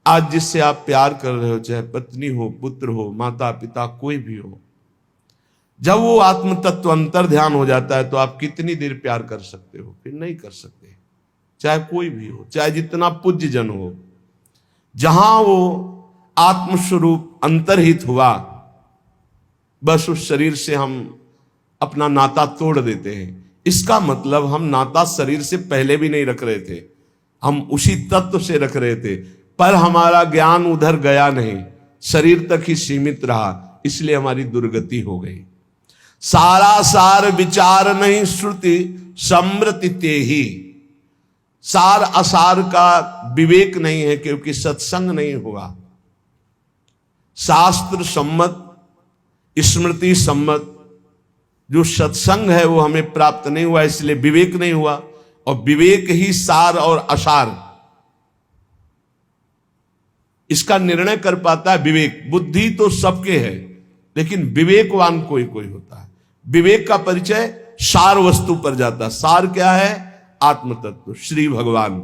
आज जिससे आप प्यार कर रहे हो, चाहे पत्नी हो, पुत्र हो, माता पिता, कोई भी हो, जब वो आत्म तत्व अंतर ध्यान हो जाता है तो आप कितनी देर प्यार कर सकते हो? फिर नहीं कर सकते। चाहे कोई भी हो, चाहे जितना पूज्य जन हो, जहां वो आत्मस्वरूप अंतर्हित हुआ, बस उस शरीर से हम अपना नाता तोड़ देते हैं। इसका मतलब हम नाता शरीर से पहले भी नहीं रख रहे थे, हम उसी तत्व से रख रहे थे, पर हमारा ज्ञान उधर गया नहीं, शरीर तक ही सीमित रहा, इसलिए हमारी दुर्गति हो गई। सारा सार विचार नहीं श्रुति समृति ते ही। सार असार का विवेक नहीं है, क्योंकि सत्संग नहीं हुआ। शास्त्र सम्मत, स्मृति सम्मत जो सत्संग है वो हमें प्राप्त नहीं हुआ, इसलिए विवेक नहीं हुआ। और विवेक ही सार और असार, इसका निर्णय कर पाता है विवेक। बुद्धि तो सबके है, लेकिन विवेकवान कोई कोई होता है। विवेक का परिचय सार वस्तु पर जाता है। सार क्या है? आत्म तत्व, श्री भगवान।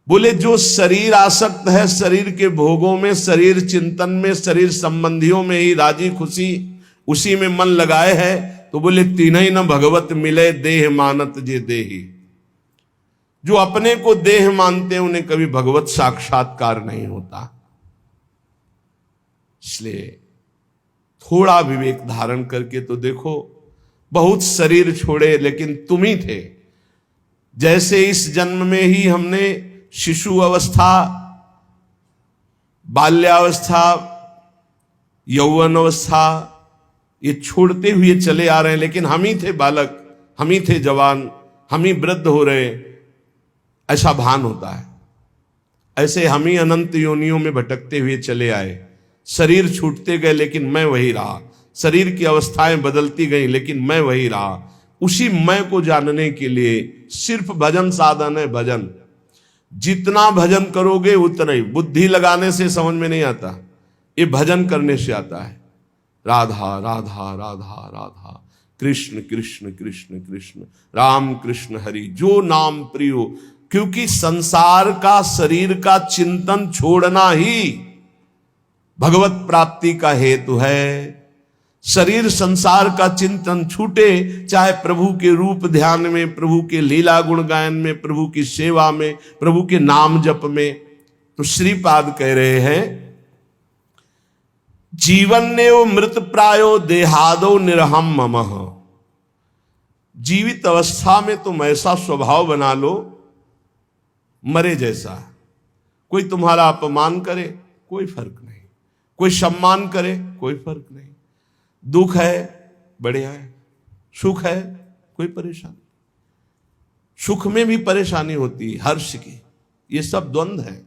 बोले जो शरीर आसक्त है, शरीर के भोगों में, शरीर चिंतन में, शरीर संबंधियों में ही राजी खुशी उसी में मन लगाए है, तो बोले तीन ही न भगवत मिले देह मानत जे देही। जो अपने को देह मानते हैं उन्हें कभी भगवत साक्षात्कार नहीं होता। इसलिए थोड़ा विवेक धारण करके तो देखो, बहुत शरीर छोड़े लेकिन तुम ही थे। जैसे इस जन्म में ही हमने शिशु अवस्था, बाल्यावस्था, यौवन अवस्था ये छोड़ते हुए चले आ रहे हैं, लेकिन हम ही थे बालक, हम ही थे जवान, हम ही वृद्ध हो रहे, ऐसा भान होता है। ऐसे हम ही अनंत योनियों में भटकते हुए चले आए। शरीर छूटते गए लेकिन मैं वही रहा, शरीर की अवस्थाएं बदलती गई लेकिन मैं वही रहा। उसी मैं को जानने के लिए सिर्फ भजन साधन है। भजन जितना भजन करोगे उतना ही, बुद्धि लगाने से समझ में नहीं आता, ये भजन करने से आता है। राधा राधा राधा राधा, कृष्ण कृष्ण कृष्ण कृष्ण, राम कृष्ण हरि, जो नाम प्रियो। क्योंकि संसार का, शरीर का चिंतन छोड़ना ही भगवत प्राप्ति का हेतु है। शरीर संसार का चिंतन छूटे, चाहे प्रभु के रूप ध्यान में, प्रभु के लीला गुण गायन में, प्रभु की सेवा में, प्रभु के नाम जप में। तो श्रीपाद कह रहे हैं, जीवन ने वो मृत प्रायो देहादो निरहम ममः। जीवित अवस्था में तुम ऐसा स्वभाव बना लो मरे जैसा। कोई तुम्हारा अपमान करे कोई फर्क नहीं, कोई सम्मान करे कोई फर्क नहीं। दुख है बढ़िया है, सुख है कोई परेशानी, सुख में भी परेशानी होती है, हर्ष की, ये सब द्वंद्व है।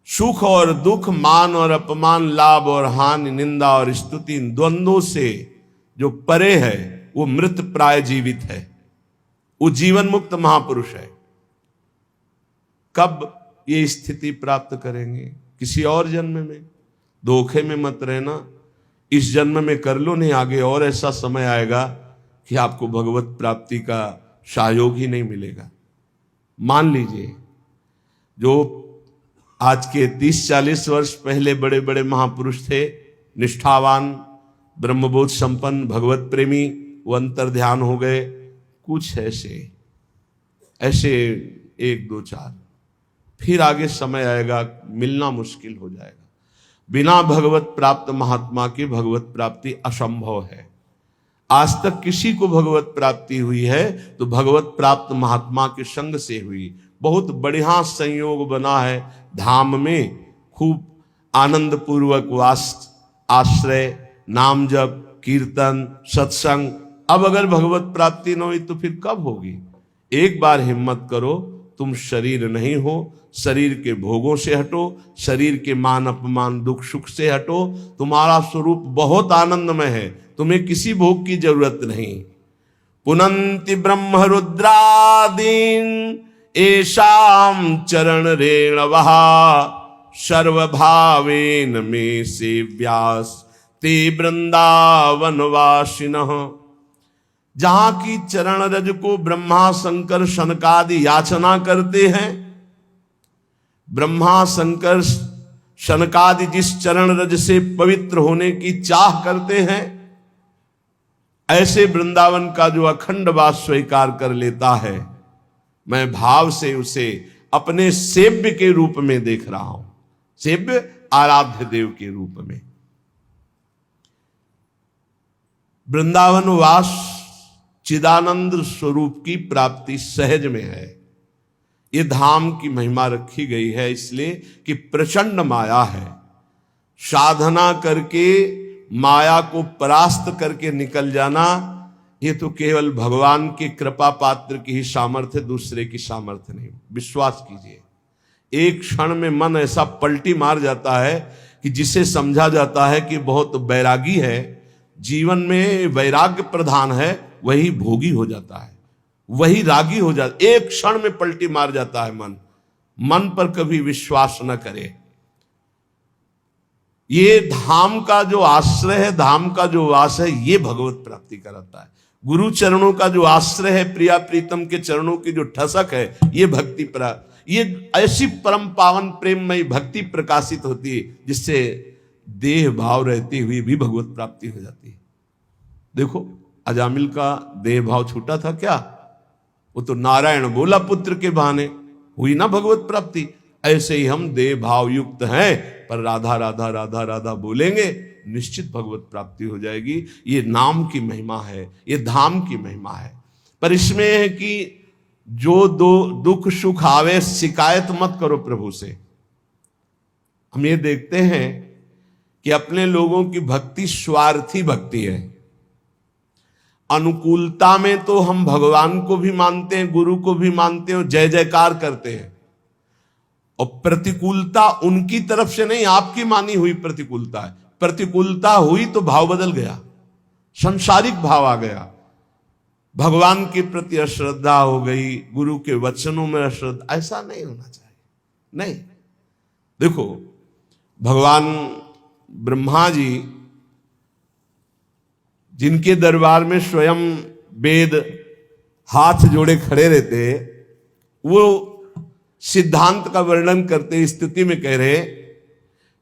सुख और दुख, मान और अपमान, लाभ और हानि, निंदा और स्तुति, इन द्वंद्वों से जो परे है वो मृत प्राय जीवित है, वो जीवन मुक्त महापुरुष है। कब ये स्थिति प्राप्त करेंगे? किसी और जन्म में। धोखे में मत रहना, इस जन्म में कर लो, नहीं आगे और ऐसा समय आएगा कि आपको भगवत प्राप्ति का सहयोग ही नहीं मिलेगा। मान लीजिए, जो आज के 30-40 वर्ष पहले बड़े बड़े महापुरुष थे, निष्ठावान, ब्रह्मबोध संपन्न, भगवत प्रेमी, वो अंतर ध्यान हो गए। कुछ ऐसे 1, 2, 4, फिर आगे समय आएगा मिलना मुश्किल हो जाएगा। बिना भगवत प्राप्त महात्मा की भगवत प्राप्ति असंभव है। आज तक किसी को भगवत प्राप्ति हुई है तो भगवत प्राप्त महात्मा के संग से हुई। बहुत बढ़िया संयोग बना है, धाम में खूब आनंद पूर्वक वास, आश्रय, नाम जप, कीर्तन, सत्संग। अब अगर भगवत प्राप्ति न हुई तो फिर कब होगी? एक बार हिम्मत करो, तुम शरीर नहीं हो, शरीर के भोगों से हटो, शरीर के मान अपमान दुख सुख से हटो। तुम्हारा स्वरूप बहुत आनंदमय है, तुम्हें किसी भोग की जरूरत नहीं। पुनंति ब्रह्म रुद्रादीन एशाम चरण रेणवहा, सर्वभावेन में सेव्यास ते वृंदावन वासिनः। जहां की चरण रज को ब्रह्मा शंकर सनकादि याचना करते हैं, ब्रह्मा शंकर शनकादि जिस चरण रज से पवित्र होने की चाह करते हैं, ऐसे वृंदावन का जो अखंड वास स्वीकार कर लेता है, मैं भाव से उसे अपने सेव्य के रूप में देख रहा हूं, सेव्य आराध्य देव के रूप में। वृंदावन वास चिदानंद स्वरूप की प्राप्ति सहज में है। ये धाम की महिमा रखी गई है इसलिए कि प्रचंड माया है। साधना करके माया को परास्त करके निकल जाना, ये तो केवल भगवान की कृपा पात्र की ही सामर्थ्य, दूसरे की सामर्थ्य नहीं। विश्वास कीजिए, एक क्षण में मन ऐसा पलटी मार जाता है कि जिसे समझा जाता है कि बहुत बैरागी है, जीवन में वैराग्य प्रधान है, वही भोगी हो जाता है, वही रागी हो जाता है। एक क्षण में पलटी मार जाता है मन। मन पर कभी विश्वास न करे। ये धाम का जो आश्रय है, धाम का जो वास है, ये भगवत प्राप्ति कराता है। गुरु चरणों का जो आश्रय है, प्रिया प्रीतम के चरणों की जो ठसक है, ये भक्ति ये ऐसी परम पावन प्रेममयी भक्ति प्रकाशित होती है जिससे देह भाव रहते हुए भी भगवत प्राप्ति हो जाती है। देखो, अजामिल का देह भाव छूटा था क्या? वो तो नारायण बोला पुत्र के बहाने, हुई ना भगवत प्राप्ति। ऐसे ही हम देह भाव युक्त हैं, पर राधा राधा राधा राधा बोलेंगे, निश्चित भगवत प्राप्ति हो जाएगी। ये नाम की महिमा है, ये धाम की महिमा है। पर इसमें है कि जो दुख सुख आवे, शिकायत मत करो प्रभु से। हम ये देखते हैं कि अपने लोगों की भक्ति स्वार्थी भक्ति है। अनुकूलता में तो हम भगवान को भी मानते हैं, गुरु को भी मानते हैं, जय जयकार करते हैं, और प्रतिकूलता उनकी तरफ से नहीं, आपकी मानी हुई प्रतिकूलता है। प्रतिकूलता हुई तो भाव बदल गया, संसारिक भाव आ गया, भगवान के प्रति अश्रद्धा हो गई, गुरु के वचनों में अश्रद्धा। ऐसा नहीं होना चाहिए। नहीं, देखो, भगवान ब्रह्मा जी जिनके दरबार में स्वयं वेद हाथ जोड़े खड़े रहते, वो सिद्धांत का वर्णन करते स्थिति में कह रहे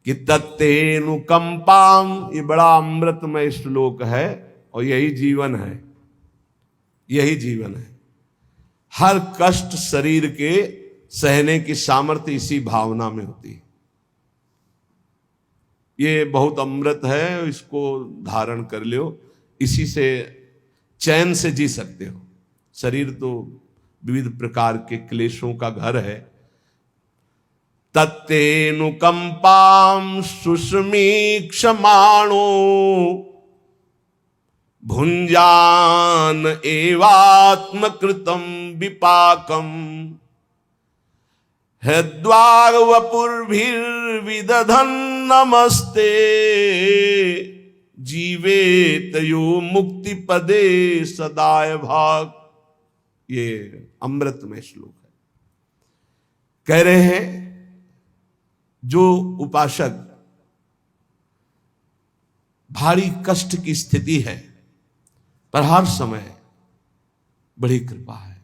कि तत्तेनुकंपाम, ये बड़ा अमृतमय श्लोक है और यही जीवन है, यही जीवन है। हर कष्ट शरीर के सहने की सामर्थ्य इसी भावना में होती है। ये बहुत अमृत है, इसको धारण कर लो, इसी से चैन से जी सकते हो। शरीर तो विविध प्रकार के क्लेशों का घर है। तत्तेनुकंपाम सुस्मीक्षमाणो भुंजान एवात्मकृतम विपाकम हृद्वार वपुर्भिर्विदधन् नमस्ते जीवेत यो मुक्ति पदे सदाय भाग। ये अमृत में श्लोक है। कह रहे हैं जो उपासक भारी कष्ट की स्थिति है, पर हर समय बड़ी कृपा है,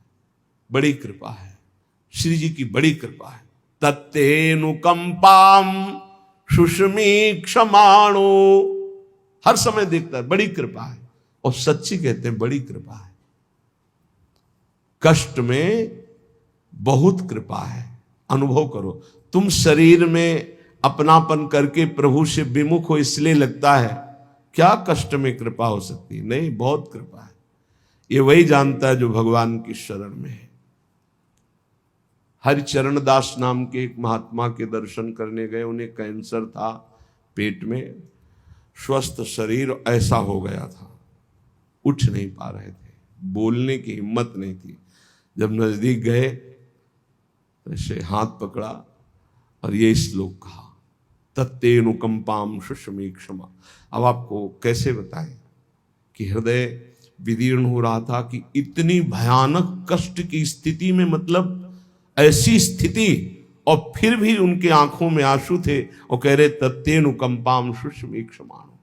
बड़ी कृपा है, श्री जी की बड़ी कृपा है। तत्तेनुकंपाम सुस्मीक्षमाणो, हर समय देखता है, बड़ी कृपा है। और सच्ची कहते हैं बड़ी कृपा है। कष्ट में बहुत कृपा है, अनुभव करो। तुम शरीर में अपनापन करके प्रभु से विमुख हो, इसलिए लगता है क्या कष्ट में कृपा हो सकती है? नहीं, बहुत कृपा है। ये वही जानता है जो भगवान की शरण में है। हरिचरण दास नाम के एक महात्मा के दर्शन करने गए। उन्हें कैंसर था पेट में, स्वस्थ शरीर ऐसा हो गया था, उठ नहीं पा रहे थे, बोलने की हिम्मत नहीं थी। जब नजदीक गए तो ऐसे हाथ पकड़ा और ये श्लोक कहा, तत्तेनुकंपाम सुस्मीक्षमा। अब आपको कैसे बताएं कि हृदय विदीर्ण हो रहा था कि इतनी भयानक कष्ट की स्थिति में, मतलब ऐसी स्थिति, और फिर भी उनके आंखों में आंसू थे और कह रहे तत्तेनुकंपाम सुस्मीक्षमाणो।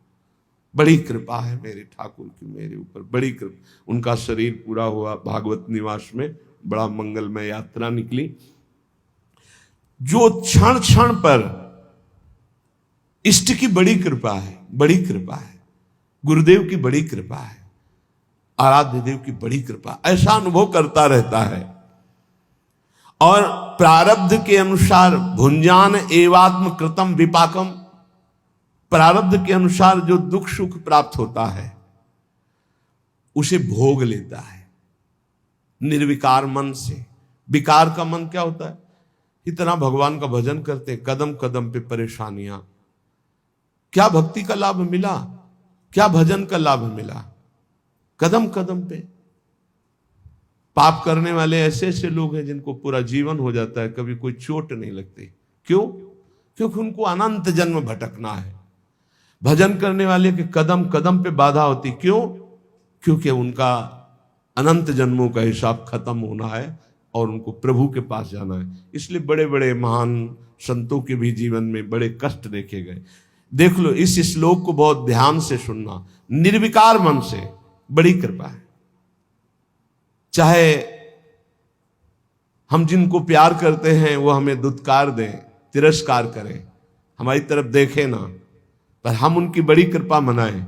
बड़ी कृपा है मेरे ठाकुर की मेरे ऊपर, बड़ी कृपा। उनका शरीर पूरा हुआ, भागवत निवास में बड़ा मंगलमय यात्रा निकली। जो क्षण क्षण पर इष्ट की बड़ी कृपा है, बड़ी कृपा है, गुरुदेव की बड़ी कृपा है, आराध्य देव की बड़ी कृपा, ऐसा अनुभव करता रहता है। और प्रारब्ध के अनुसार भुंजान एवात्म कृतम विपाकम, प्रारब्ध के अनुसार जो दुख सुख प्राप्त होता है उसे भोग लेता है निर्विकार मन से। विकार का मन क्या होता है? इतना भगवान का भजन करते, कदम कदम पे परेशानियां, क्या भक्ति का लाभ मिला, क्या भजन का लाभ मिला? कदम कदम पे पाप करने वाले ऐसे ऐसे लोग हैं जिनको पूरा जीवन हो जाता है, कभी कोई चोट नहीं लगती। क्यों? क्योंकि उनको अनंत जन्म भटकना है। भजन करने वाले के कदम कदम पे बाधा होती। क्यों? क्योंकि उनका अनंत जन्मों का हिसाब खत्म होना है और उनको प्रभु के पास जाना है। इसलिए बड़े बड़े महान संतों के भी जीवन में बड़े कष्ट देखे गए। देख लो, इस श्लोक को बहुत ध्यान से सुनना। निर्विकार मन से बड़ी कृपा है। चाहे हम जिनको प्यार करते हैं वो हमें दुत्कार दें, तिरस्कार करें, हमारी तरफ देखें ना, पर हम उनकी बड़ी कृपा मनाएं।